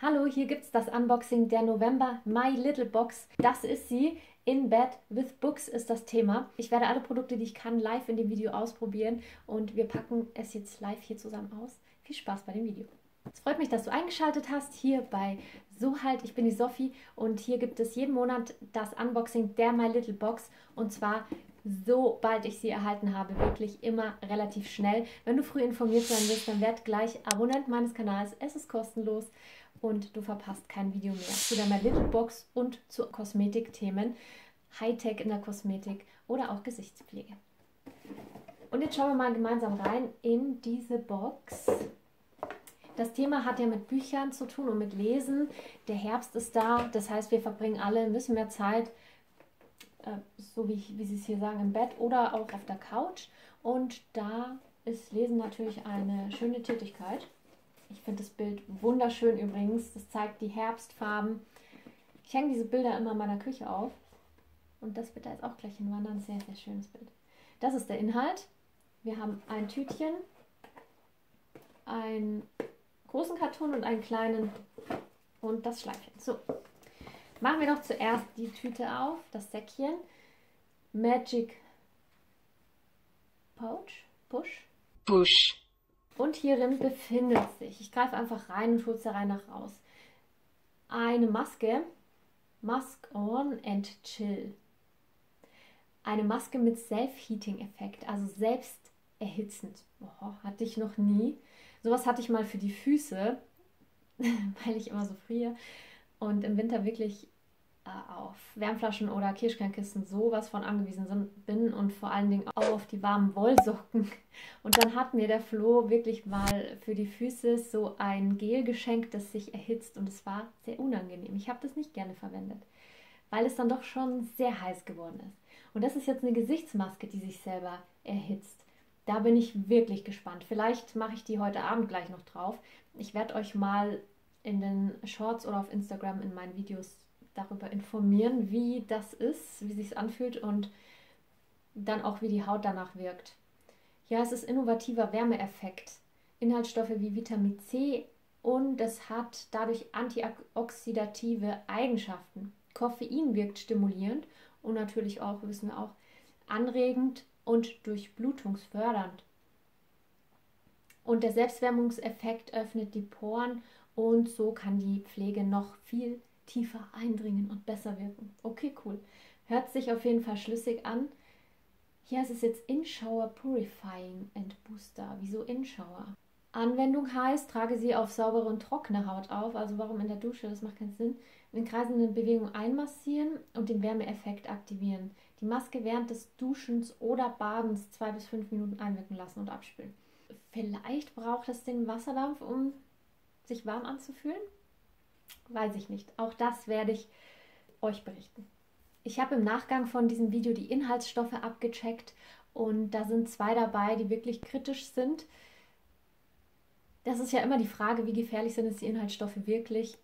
Hallo, hier gibt's das Unboxing der November My Little Box. Das ist sie. In Bed with Books ist das Thema. Ich werde alle Produkte, die ich kann, live in dem Video ausprobieren und wir packen es jetzt live hier zusammen aus. Viel Spaß bei dem Video. Es freut mich, dass du eingeschaltet hast hier bei So halt. Ich bin die Sophie und hier gibt es jeden Monat das Unboxing der My Little Box und zwar sobald ich sie erhalten habe, wirklich immer relativ schnell. Wenn du früh informiert sein willst, dann werd gleich Abonnent meines Kanals. Es ist kostenlos und du verpasst kein Video mehr. Zu der My Little Box und zu Kosmetikthemen, Hightech in der Kosmetik oder auch Gesichtspflege. Und jetzt schauen wir mal gemeinsam rein in diese Box. Das Thema hat ja mit Büchern zu tun und mit Lesen. Der Herbst ist da, das heißt, wir verbringen alle ein bisschen mehr Zeit, so wie sie es hier sagen, im Bett oder auch auf der Couch. Und da ist Lesen natürlich eine schöne Tätigkeit. Ich finde das Bild wunderschön übrigens. Das zeigt die Herbstfarben. Ich hänge diese Bilder immer in meiner Küche auf. Und das wird da jetzt auch gleich hinwandern. Sehr, sehr schönes Bild. Das ist der Inhalt. Wir haben ein Tütchen, einen großen Karton und einen kleinen und das Schleifchen. So, machen wir noch zuerst die Tüte auf, das Säckchen. Magic Pouch, Push. Und hierin befindet sich, ich greife einfach rein und hole es da rein nach raus, eine Maske, Mask On and Chill. Eine Maske mit Self-Heating-Effekt, also selbst erhitzend. Oh, hatte ich noch nie. Sowas hatte ich mal für die Füße, weil ich immer so friere und im Winter wirklich auf Wärmflaschen oder Kirschkernkisten sowas von angewiesen bin und vor allen Dingen auch auf die warmen Wollsocken. Und dann hat mir der Flo wirklich mal für die Füße so ein Gel geschenkt, das sich erhitzt und es war sehr unangenehm. Ich habe das nicht gerne verwendet, weil es dann doch schon sehr heiß geworden ist. Und das ist jetzt eine Gesichtsmaske, die sich selber erhitzt. Da bin ich wirklich gespannt. Vielleicht mache ich die heute Abend gleich noch drauf. Ich werde euch mal in den Shorts oder auf Instagram in meinen Videos darüber informieren, wie das ist, wie sich es anfühlt und dann auch, wie die Haut danach wirkt. Ja, es ist innovativer Wärmeeffekt, Inhaltsstoffe wie Vitamin C und es hat dadurch antioxidative Eigenschaften. Koffein wirkt stimulierend und natürlich auch, wissen wir auch, anregend und durchblutungsfördernd. Und der Selbstwärmungseffekt öffnet die Poren und so kann die Pflege noch viel tiefer eindringen und besser wirken. Okay, cool. Hört sich auf jeden Fall schlüssig an. Hier ist es jetzt In-Shower Purifying and Booster. Wieso In-Shower? Anwendung heißt, trage sie auf saubere und trockene Haut auf. Also warum in der Dusche? Das macht keinen Sinn. In kreisenden Bewegungen einmassieren und den Wärmeeffekt aktivieren. Die Maske während des Duschens oder Badens 2 bis 5 Minuten einwirken lassen und abspülen. Vielleicht braucht es den Wasserdampf, um sich warm anzufühlen? Weiß ich nicht. Auch das werde ich euch berichten. Ich habe im Nachgang von diesem Video die Inhaltsstoffe abgecheckt und da sind 2 dabei, die wirklich kritisch sind. Das ist ja immer die Frage, wie gefährlich sind es die Inhaltsstoffe wirklich.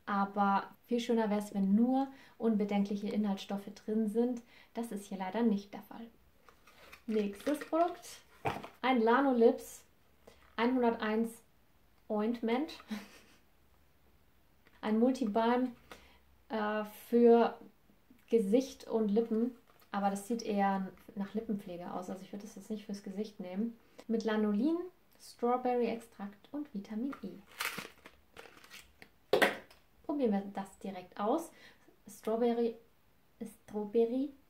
Aber viel schöner wäre es, wenn nur unbedenkliche Inhaltsstoffe drin sind. Das ist hier leider nicht der Fall. Nächstes Produkt. Ein Lanolips 101 Ointment. Ein Multibalm für Gesicht und Lippen, aber das sieht eher nach Lippenpflege aus, also ich würde das jetzt nicht fürs Gesicht nehmen. Mit Lanolin, Strawberry-Extrakt und Vitamin E. Probieren wir das direkt aus. Strawberry,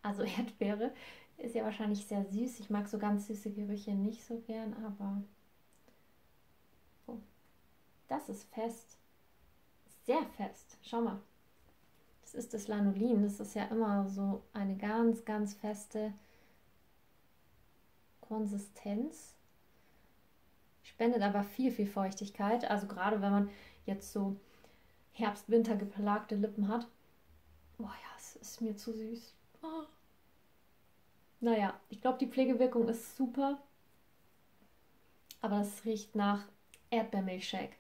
also Erdbeere, ist ja wahrscheinlich sehr süß. Ich mag so ganz süße Gerüche nicht so gern, aber oh, das ist fest. Sehr fest. Schau mal. Das ist das Lanolin. Das ist ja immer so eine ganz, ganz feste Konsistenz. Spendet aber viel, viel Feuchtigkeit. Also gerade wenn man jetzt so Herbst-Winter geplagte Lippen hat. Oh ja, es ist mir zu süß. Oh. Naja, ich glaube, die Pflegewirkung ist super. Aber es riecht nach Erdbeermilchshake.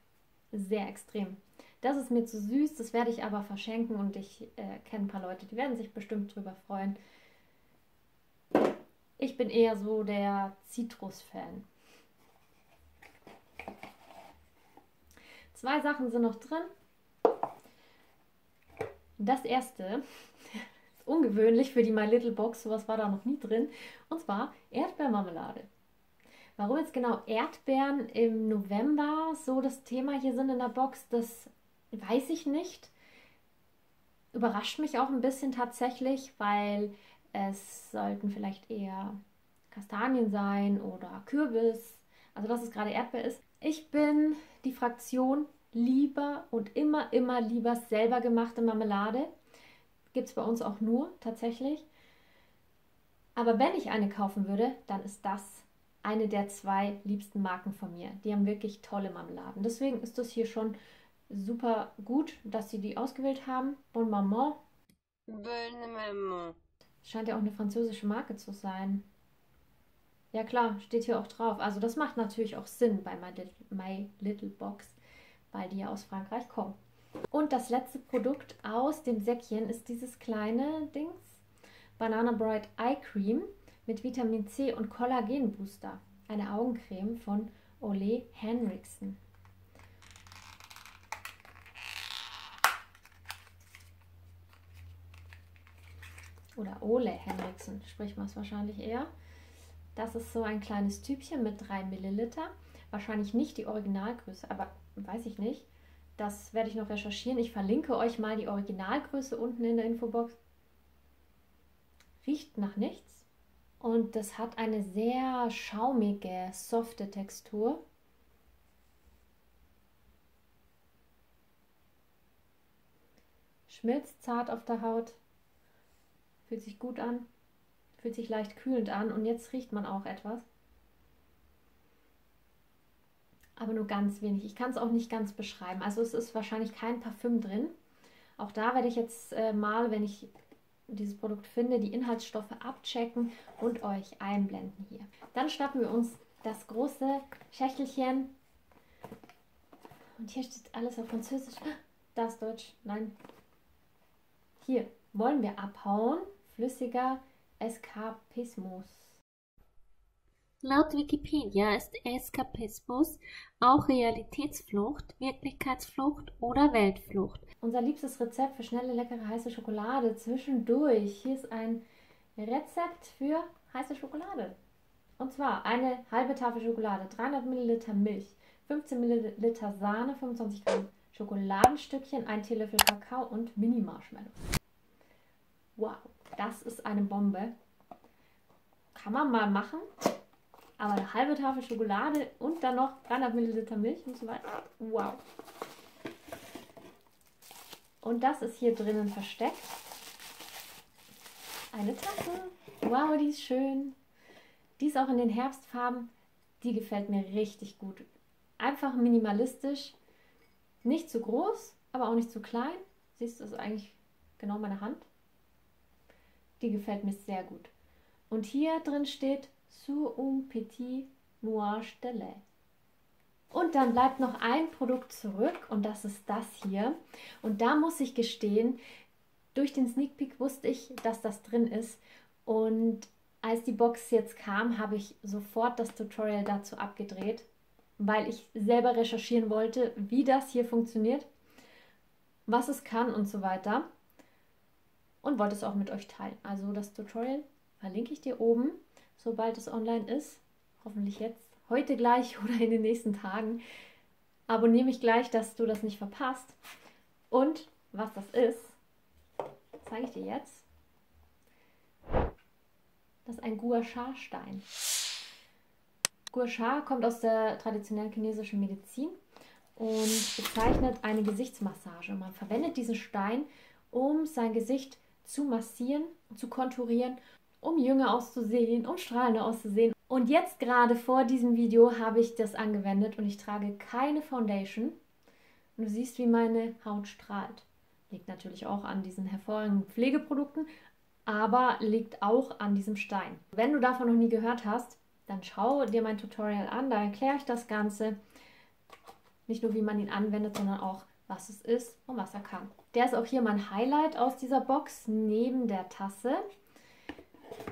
Sehr extrem. Das ist mir zu süß, das werde ich aber verschenken und ich kenne ein paar Leute, die werden sich bestimmt drüber freuen. Ich bin eher so der Zitrus-Fan. 2 Sachen sind noch drin. Das erste ist ungewöhnlich für die My Little Box, sowas war da noch nie drin, und zwar Erdbeermarmelade. Warum jetzt genau Erdbeeren im November so das Thema hier sind in der Box, das weiß ich nicht. Überrascht mich auch ein bisschen tatsächlich, weil es sollten vielleicht eher Kastanien sein oder Kürbis. Also dass es gerade Erdbeer ist. Ich bin die Fraktion lieber und immer lieber selber gemachte Marmelade. Gibt es bei uns auch nur tatsächlich. Aber wenn ich eine kaufen würde, dann ist das eine der 2 liebsten Marken von mir. Die haben wirklich tolle Marmeladen. Deswegen ist das hier schon super gut, dass sie die ausgewählt haben. Bonne Maman. Bonne Maman. Scheint ja auch eine französische Marke zu sein. Ja klar, steht hier auch drauf. Also das macht natürlich auch Sinn bei My Little Box, weil die ja aus Frankreich kommen. Und das letzte Produkt aus dem Säckchen ist dieses kleine Dings. Banana Bright Eye Cream mit Vitamin C und Kollagen Booster. Eine Augencreme von Ole Henriksen. Oder Ole Henriksen, spricht man es wahrscheinlich eher. Das ist so ein kleines Tübchen mit 3 Milliliter. Wahrscheinlich nicht die Originalgröße, aber weiß ich nicht. Das werde ich noch recherchieren. Ich verlinke euch mal die Originalgröße unten in der Infobox. Riecht nach nichts. Und das hat eine sehr schaumige, softe Textur. Schmilzt zart auf der Haut. Fühlt sich gut an. Fühlt sich leicht kühlend an und jetzt riecht man auch etwas. Aber nur ganz wenig. Ich kann es auch nicht ganz beschreiben. Also es ist wahrscheinlich kein Parfüm drin. Auch da werde ich jetzt mal, wenn ich dieses Produkt finde, die Inhaltsstoffe abchecken und euch einblenden hier. Dann schnappen wir uns das große Schächtelchen. Und hier steht alles auf Französisch. Das Deutsch, nein. Hier wollen wir abhauen. Flüssiger Eskapismus. Laut Wikipedia ist Eskapismus auch Realitätsflucht, Wirklichkeitsflucht oder Weltflucht. Unser liebstes Rezept für schnelle, leckere, heiße Schokolade zwischendurch. Hier ist ein Rezept für heiße Schokolade. Und zwar eine halbe Tafel Schokolade, 300 Milliliter Milch, 15 Milliliter Sahne, 25 Gramm Schokoladenstückchen, 1 Teelöffel Kakao und Mini-Marshmallows. Wow, das ist eine Bombe. Kann man mal machen. Aber eine halbe Tafel Schokolade und dann noch 300 Milliliter Milch und so weiter. Wow. Und das ist hier drinnen versteckt. Eine Tasse. Wow, die ist schön. Die ist auch in den Herbstfarben. Die gefällt mir richtig gut. Einfach minimalistisch. Nicht zu groß, aber auch nicht zu klein. Siehst du, das ist eigentlich genau meine Hand. Die gefällt mir sehr gut. Und hier drin steht Sur un petit nuage de lait. Und dann bleibt noch ein Produkt zurück und das ist das hier. Und da muss ich gestehen, durch den Sneak Peek wusste ich, dass das drin ist. Und als die Box jetzt kam, habe ich sofort das Tutorial dazu abgedreht, weil ich selber recherchieren wollte, wie das hier funktioniert, was es kann und so weiter. Und wollte es auch mit euch teilen. Also das Tutorial verlinke ich dir oben, sobald es online ist. Hoffentlich jetzt, heute gleich oder in den nächsten Tagen. Abonniere mich gleich, dass du das nicht verpasst. Und was das ist, zeige ich dir jetzt. Das ist ein Gua Sha Stein. Gua Sha kommt aus der traditionellen chinesischen Medizin und bezeichnet eine Gesichtsmassage. Man verwendet diesen Stein, um sein Gesicht zu massieren, zu konturieren, um jünger auszusehen, um strahlender auszusehen. Und jetzt gerade vor diesem Video habe ich das angewendet und ich trage keine Foundation. Und du siehst, wie meine Haut strahlt. Liegt natürlich auch an diesen hervorragenden Pflegeprodukten, aber liegt auch an diesem Stein. Wenn du davon noch nie gehört hast, dann schau dir mein Tutorial an, da erkläre ich das Ganze. Nicht nur, wie man ihn anwendet, sondern auch, was es ist und was er kann. Der ist auch hier mein Highlight aus dieser Box, neben der Tasse.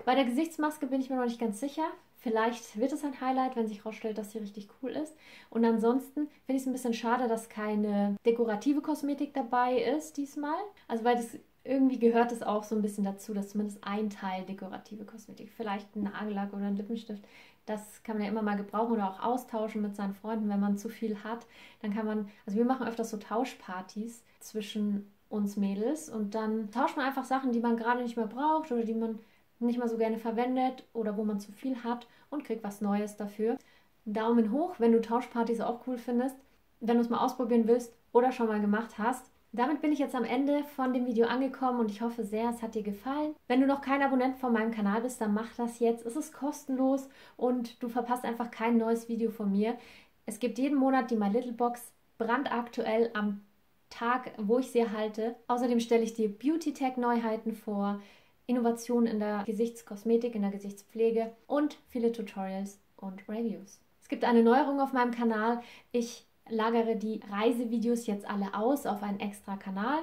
Bei der Gesichtsmaske bin ich mir noch nicht ganz sicher. Vielleicht wird es ein Highlight, wenn sich herausstellt, dass sie richtig cool ist. Und ansonsten finde ich es ein bisschen schade, dass keine dekorative Kosmetik dabei ist diesmal. Also weil das irgendwie gehört es auch so ein bisschen dazu, dass zumindest ein Teil dekorative Kosmetik, vielleicht ein Nagellack oder ein Lippenstift, das kann man ja immer mal gebrauchen oder auch austauschen mit seinen Freunden, wenn man zu viel hat. Dann kann man, also wir machen öfters so Tauschpartys zwischen uns Mädels und dann tauscht man einfach Sachen, die man gerade nicht mehr braucht oder die man nicht mal so gerne verwendet oder wo man zu viel hat und kriegt was Neues dafür. Daumen hoch, wenn du Tauschpartys auch cool findest, wenn du es mal ausprobieren willst oder schon mal gemacht hast. Damit bin ich jetzt am Ende von dem Video angekommen und ich hoffe sehr, es hat dir gefallen. Wenn du noch kein Abonnent von meinem Kanal bist, dann mach das jetzt. Es ist kostenlos und du verpasst einfach kein neues Video von mir. Es gibt jeden Monat die My Little Box brandaktuell am Tag, wo ich sie erhalte. Außerdem stelle ich dir Beauty-Tech-Neuheiten vor, Innovationen in der Gesichtskosmetik, in der Gesichtspflege und viele Tutorials und Reviews. Es gibt eine Neuerung auf meinem Kanal. Ich lagere die Reisevideos jetzt alle aus auf einen extra Kanal.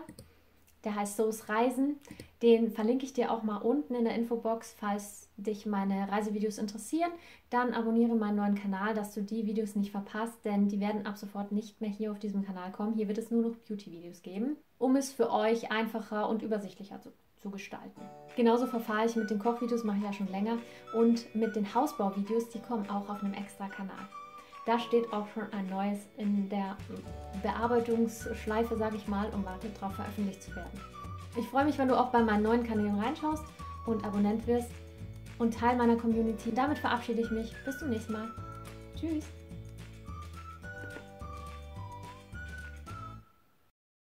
Der heißt So's Reisen. Den verlinke ich dir auch mal unten in der Infobox, falls dich meine Reisevideos interessieren. Dann abonniere meinen neuen Kanal, dass du die Videos nicht verpasst, denn die werden ab sofort nicht mehr hier auf diesem Kanal kommen. Hier wird es nur noch Beauty-Videos geben, um es für euch einfacher und übersichtlicher zu gestalten. Genauso verfahre ich mit den Kochvideos, mache ich ja schon länger, und mit den Hausbauvideos, die kommen auch auf einem extra Kanal. Da steht auch schon ein neues in der Bearbeitungsschleife, sage ich mal, und wartet darauf, veröffentlicht zu werden. Ich freue mich, wenn du auch bei meinen neuen Kanälen reinschaust und Abonnent wirst und Teil meiner Community. Damit verabschiede ich mich. Bis zum nächsten Mal. Tschüss.